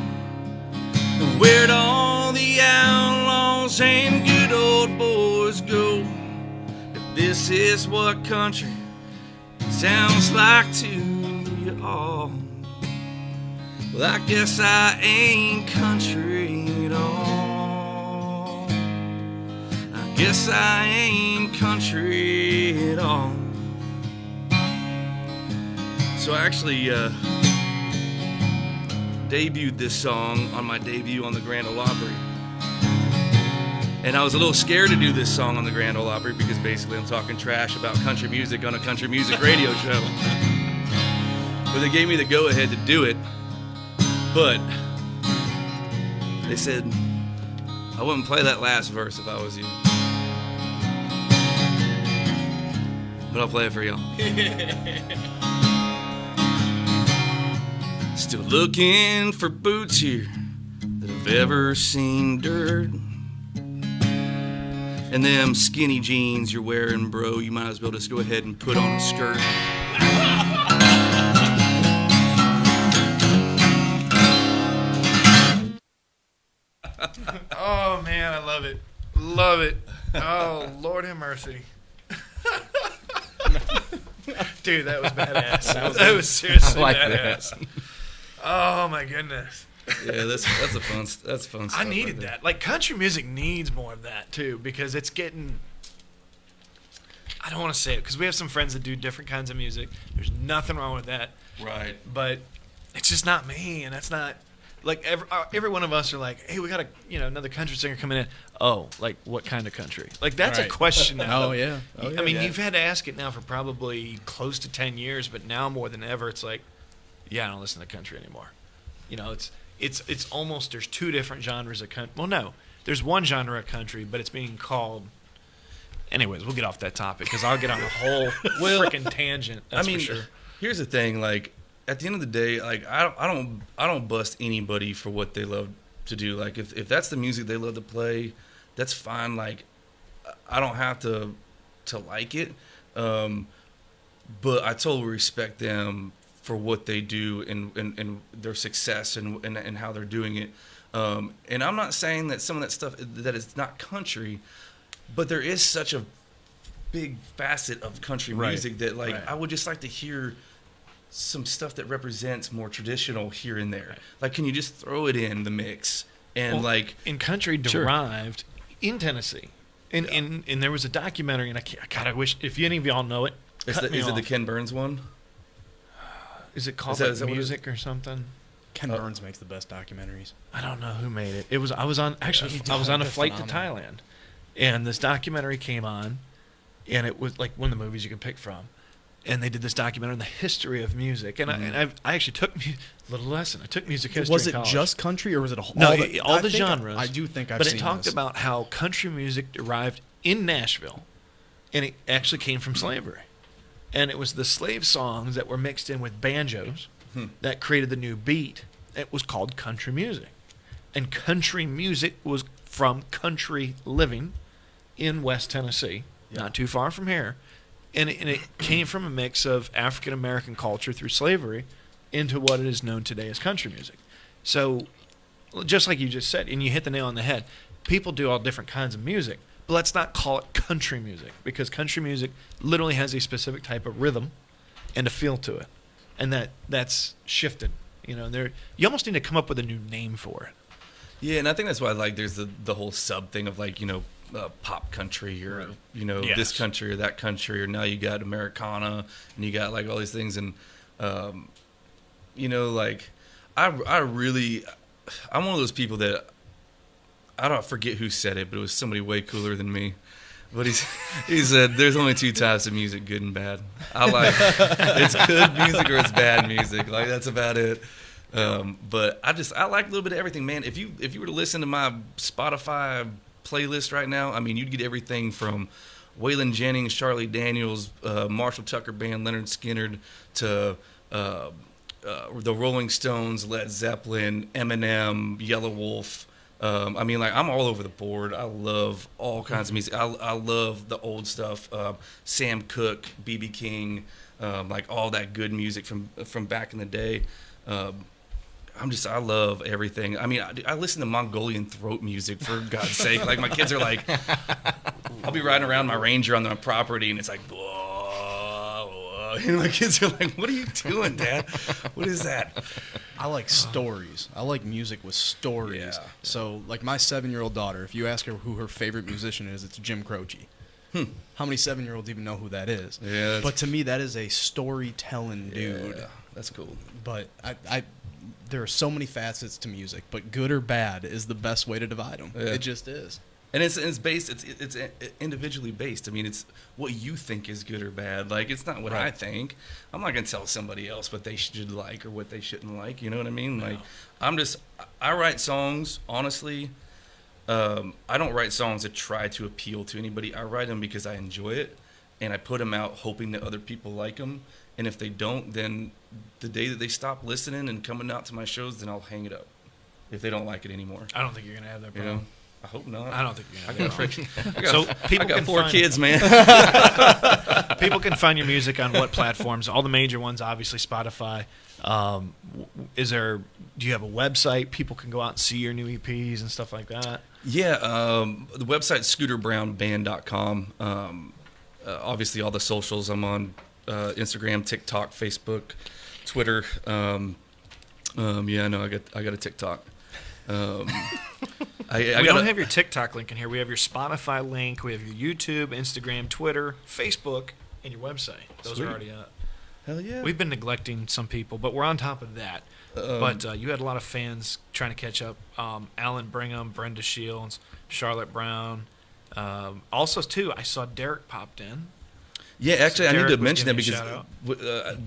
Where'd all the outlaws and good old boys go? If this is what country sounds like to you all, well, I guess I ain't country at all. I guess I ain't country at all. So I actually debuted this song on my debut on the Grand Ole Opry. And I was a little scared to do this song on the Grand Ole Opry because basically I'm talking trash about country music on a country music radio show. But they gave me the go-ahead to do it. But they said I wouldn't play that last verse if I was you. But I'll play it for y'all. Still looking for boots here that have ever seen dirt. And them skinny jeans you're wearing, bro, you might as well just go ahead and put on a skirt. Oh, man, I love it. Love it. Oh, Lord have mercy. Dude, that was badass. That was seriously badass. That. Oh, my goodness. Yeah, that's fun stuff. I needed that. Like, country music needs more of that, too, because it's getting... I don't want to say it, because we have some friends that do different kinds of music. There's nothing wrong with that. Right. But it's just not me, and that's not... Like, every one of us are like, hey, we got another country singer coming in. Oh, like, what kind of country? Like, that's a question now. Oh, yeah. I mean, you've had to ask it now for probably close to 10 years, but now more than ever, it's like, yeah, I don't listen to country anymore. You know, it's almost, there's 2 different genres of country. Well, no, there's one genre of country, but it's being called... Anyways, we'll get off that topic, because I'll get on a whole freaking tangent, that's for sure. Here's the thing, like, at the end of the day, like I don't bust anybody for what they love to do. Like if that's the music they love to play, that's fine. Like I don't have to like it, but I totally respect them for what they do and their success and how they're doing it. And I'm not saying that some of that stuff that is not country, but there is such a big facet of country music that I would just like to hear some stuff that represents more traditional here and there. Like, can you just throw it in the mix? And in country derived in Tennessee, And there was a documentary, and I wish if any of y'all know it. Is it the Ken Burns one? Is it called is that Music or something? Ken Burns makes the best documentaries. I don't know who made it. I was on a flight to Thailand, and this documentary came on, and it was like one of the movies you can pick from, and they did this documentary on the history of music, and I actually took a little lesson. I took music history. Was in it college. just country, or was it all the genres? I do think I've but seen it talked this. about how country music arrived in Nashville, and it actually came from slavery, and it was the slave songs that were mixed in with banjos that created the new beat. It was called country music, and country music was from country living in West Tennessee, not too far from here, and it came from a mix of African American culture through slavery into what it is known today as country music. So, just like you just said, and you hit the nail on the head, people do all different kinds of music, but let's not call it country music, because country music literally has a specific type of rhythm and a feel to it, and that's shifted. You almost need to come up with a new name for it. Yeah, and I think that's why there's the whole sub thing of pop country or this country or that country, or now you got Americana and you got all these things, and I'm one of those people that I don't forget who said it, but it was somebody way cooler than me. But he said there's only two types of music, good and bad. It's good music or it's bad music. That's about it. But I like a little bit of everything, man. If you were to listen to my Spotify playlist right now, you'd get everything from Waylon Jennings, Charlie Daniels, Marshall Tucker Band, Leonard Skinner, to the Rolling Stones, Led Zeppelin, Eminem, Yellow Wolf. I'm all over the board. I love all kinds of music. I love the old stuff. Sam Cooke, B.B. King, all that good music from back in the day. I love everything. I listen to Mongolian throat music, for God's sake. My kids are I'll be riding around my Ranger on my property, and it's whoa, whoa. And my kids are like, what are you doing, Dad? What is that? I like stories. I like music with stories. Yeah. So, my 7-year-old daughter, if you ask her who her favorite musician is, it's Jim Croce. How many 7-year-olds even know who that is? Yeah. But to me, that is a storytelling dude. Yeah, that's cool. But there are so many facets to music, but good or bad is the best way to divide them. Yeah. It just is. And it's based. It's individually based. it's what you think is good or bad. It's not what I think. I'm not gonna tell somebody else what they should like or what they shouldn't like. You know what I mean? No. I write songs honestly. I don't write songs that try to appeal to anybody. I write them because I enjoy it, and I put them out hoping that other people like them. And if they don't, then the day that they stop listening and coming out to my shows, then I'll hang it up if they don't like it anymore. I don't think you're gonna have that problem. I hope not. I don't think you're gonna have that So people I got can 4 kids, man. People can find your music on what platforms? All the major ones, obviously Spotify. Do you have a website? People can go out and see your new EPs and stuff like that. Yeah, the website's scooterbrownband.com. Obviously, all the socials. I'm on Instagram, TikTok, Facebook, Twitter. I got a TikTok. We don't have your TikTok link in here. We have your Spotify link. We have your YouTube, Instagram, Twitter, Facebook, and your website. Those are already up. Hell yeah. We've been neglecting some people, but we're on top of that. But you had a lot of fans trying to catch up. Alan Brigham, Brenda Shields, Charlotte Brown. Also, too, I saw Derek popped in. Yeah, actually, I need to mention that because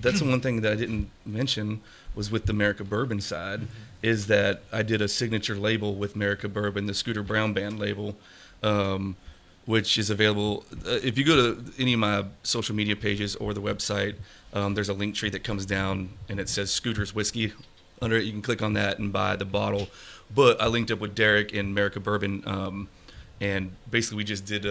that's the one thing that I didn't mention was with the America Bourbon side, is that I did a signature label with America Bourbon, the Scooter Brown Band label, which is available. If you go to any of my social media pages or the website, there's a link tree that comes down and it says Scooter's Whiskey. Under it, you can click on that and buy the bottle. But I linked up with Derek and America Bourbon, and basically we just did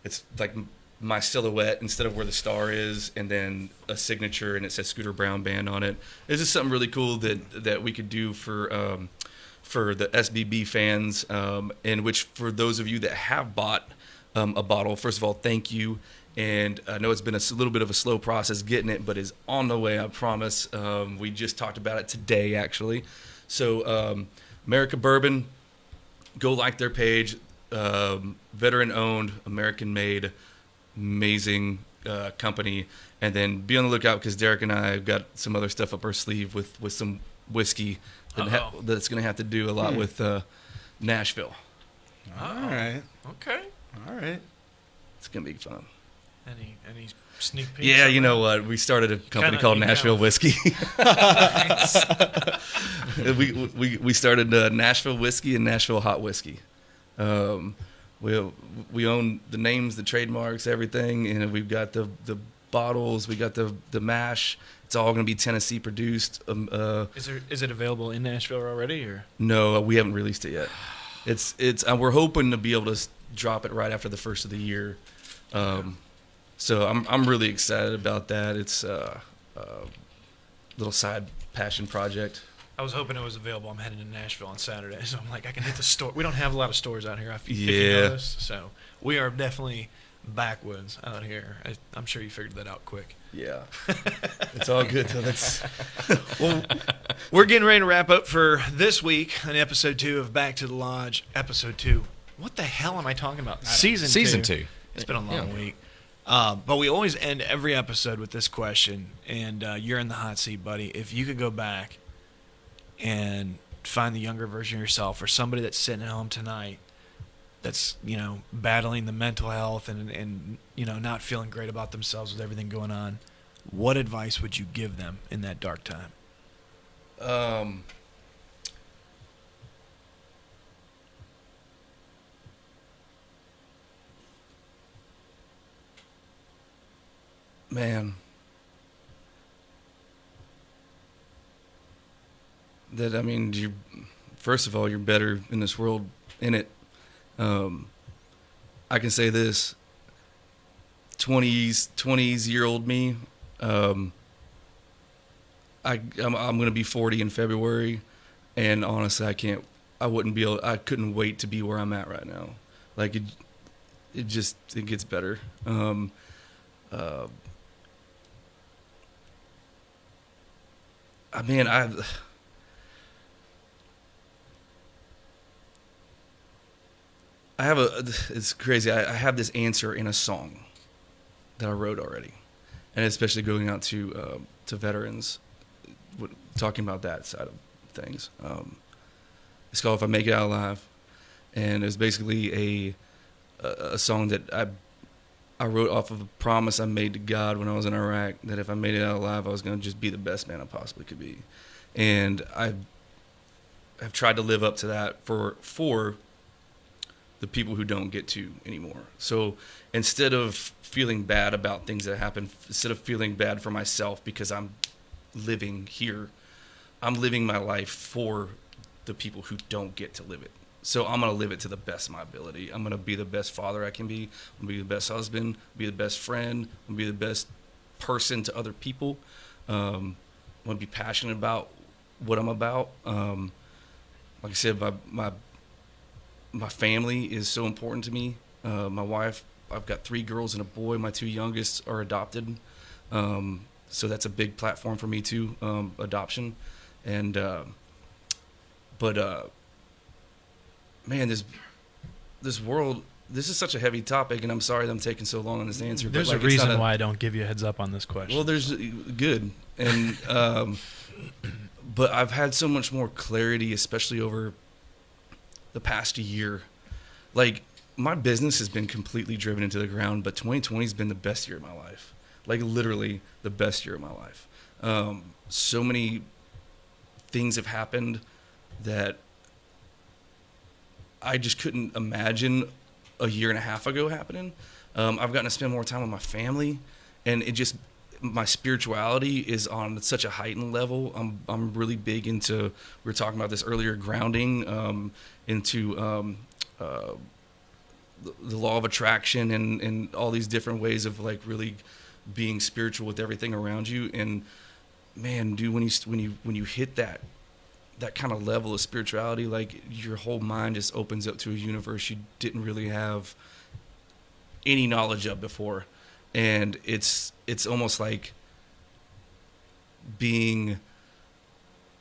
it's like my silhouette instead of where the star is, and then a signature, and it says Scooter Brown Band on it. It's just something really cool that we could do for the SBB fans, and which for those of you that have bought a bottle, first of all, thank you. And I know it's been a little bit of a slow process getting it, but is on the way, I promise. We just talked about it today, actually. So America Bourbon, go like their page. veteran-owned, American-made, amazing company. And then be on the lookout because Derek and I have got some other stuff up our sleeve with some whiskey that's going to have to do a lot with Nashville. All right. Okay. All right. It's going to be fun. Any sneak peeks? Yeah, you know what? We started a company called Nashville Whiskey. we started Nashville Whiskey and Nashville Hot Whiskey. We own the names, the trademarks, everything, and we've got the bottles, we got the mash. It's all going to be Tennessee produced. Is it available in Nashville already, or no? We haven't released it yet. It's we're hoping to be able to drop it right after the first of the year. So I'm really excited about that. It's a little side passion project. I was hoping it was available. I'm heading to Nashville on Saturday, so I'm like, I can hit the store. We don't have a lot of stores out here, if you notice. So we are definitely backwoods out here. I'm sure you figured that out quick. Yeah. It's all good. Well, we're getting ready to wrap up for this week on episode 2 of Back to the Lodge. Episode 2. What the hell am I talking about? Season 2. It's been a long week. But we always end every episode with this question, and you're in the hot seat, buddy. If you could go back and find the younger version of yourself, or somebody that's sitting at home tonight that's, battling the mental health and not feeling great about themselves with everything going on, what advice would you give them in that dark time? Man, first of all, you're better in this world in it. I can say this: 20s-year-old me. I'm going to be 40 in February, and honestly, I couldn't wait to be where I'm at right now. Like it gets better. It's crazy. I have this answer in a song that I wrote already, and especially going out to veterans, talking about that side of things. It's called "If I Make It Out Alive," and it's basically a song that I wrote off of a promise I made to God when I was in Iraq, that if I made it out alive, I was going to just be the best man I possibly could be. And I have tried to live up to that for the people who don't get to anymore. So instead of feeling bad about things that happen, instead of feeling bad for myself because I'm living here, I'm living my life for the people who don't get to live it. So I'm going to live it to the best of my ability. I'm going to be the best father I can be. I'm going to be the best husband, be the best friend. I'm going to be the best person to other people. I'm going to be passionate about what I'm about. Like I said, my family is so important to me. My wife, I've got 3 girls and a boy. My 2 youngest are adopted. So that's a big platform for me too, adoption. And, man, this world, this is such a heavy topic, and I'm sorry that I'm taking so long on this answer. There's a reason why I don't give you a heads up on this question. Well, there's good. And, but I've had so much more clarity, especially over the past year. Like, my business has been completely driven into the ground, but 2020 has been the best year of my life. Like, literally the best year of my life. So many things have happened that I just couldn't imagine a year and a half ago happening. I've gotten to spend more time with my family, and my spirituality is on such a heightened level. I'm really big into, we were talking about this earlier, grounding, into the law of attraction and all these different ways of like really being spiritual with everything around you. And man, dude, when you hit that kind of level of spirituality, like your whole mind just opens up to a universe you didn't really have any knowledge of before. And it's almost like being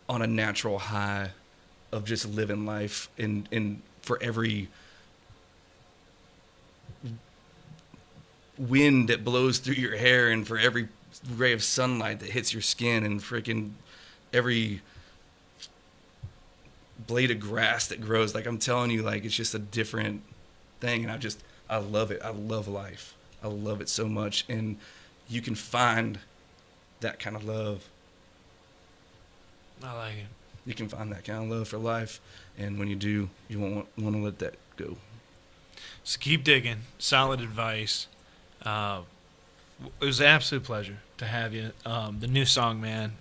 on a natural high of just living life, and for every wind that blows through your hair, and for every ray of sunlight that hits your skin, and freaking every blade of grass that grows. Like, I'm telling you, like, it's just a different thing, and I love it. I love life. I love it so much, and you can find that kind of love. I like it. You can find that kind of love for life, and when you do, you won't want to let that go. So keep digging. Solid advice. It was an absolute pleasure to have you. The new song, man.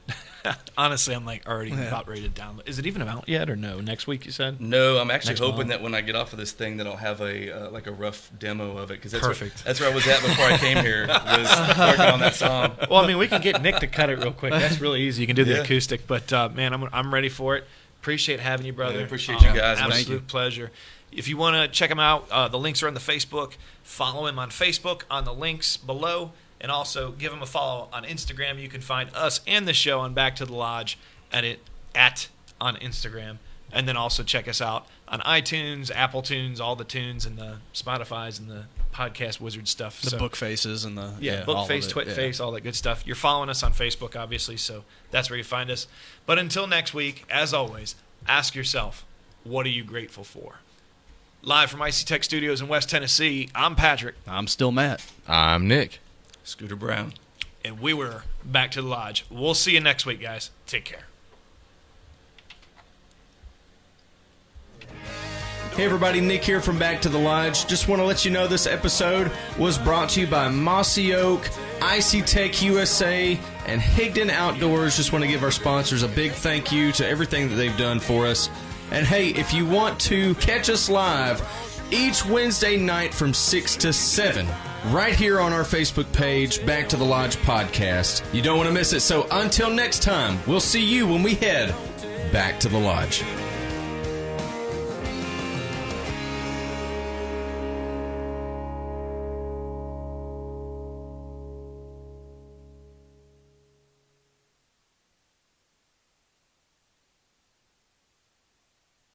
Honestly, I'm like already about ready to download. Is it even out yet or no? Next week, you said? No, I'm actually Next hoping month? that when I get off of this thing that I'll have a like a rough demo of it, because that's Perfect. that's where I was at before I came here, was working on that song. Well, I mean, we can get Nick to cut it real quick. That's really easy. You can do the Yeah. acoustic, but man, I'm ready for it. Appreciate having you, brother. Yeah, appreciate you guys. Absolute Thank you. pleasure. If you want to check him out, the links are on the Facebook. Follow him on Facebook on the links below, and also give him a follow on Instagram. You can find us and the show on Back to the Lodge on Instagram, and then also check us out on iTunes, Apple Tunes, all the tunes, and the Spotify's and the podcast wizard stuff. The book faces and the book all face, of it, twit yeah. face, all that good stuff. You're following us on Facebook, obviously, so that's where you find us. But until next week, as always, ask yourself, what are you grateful for? Live from Icy Tech Studios in West Tennessee, I'm Patrick. I'm still Matt. I'm Nick. Scooter Brown. And we were Back to the Lodge. We'll see you next week, guys. Take care. Hey everybody, Nick here from Back to the Lodge. Just want to let you know this episode was brought to you by Mossy Oak, Icy Tech USA, and Higdon Outdoors. Just want to give our sponsors a big thank you to everything that they've done for us. And hey, if you want to catch us live each Wednesday night from 6 to 7, right here on our Facebook page, Back to the Lodge Podcast. You don't want to miss it. So until next time, we'll see you when we head back to the lodge.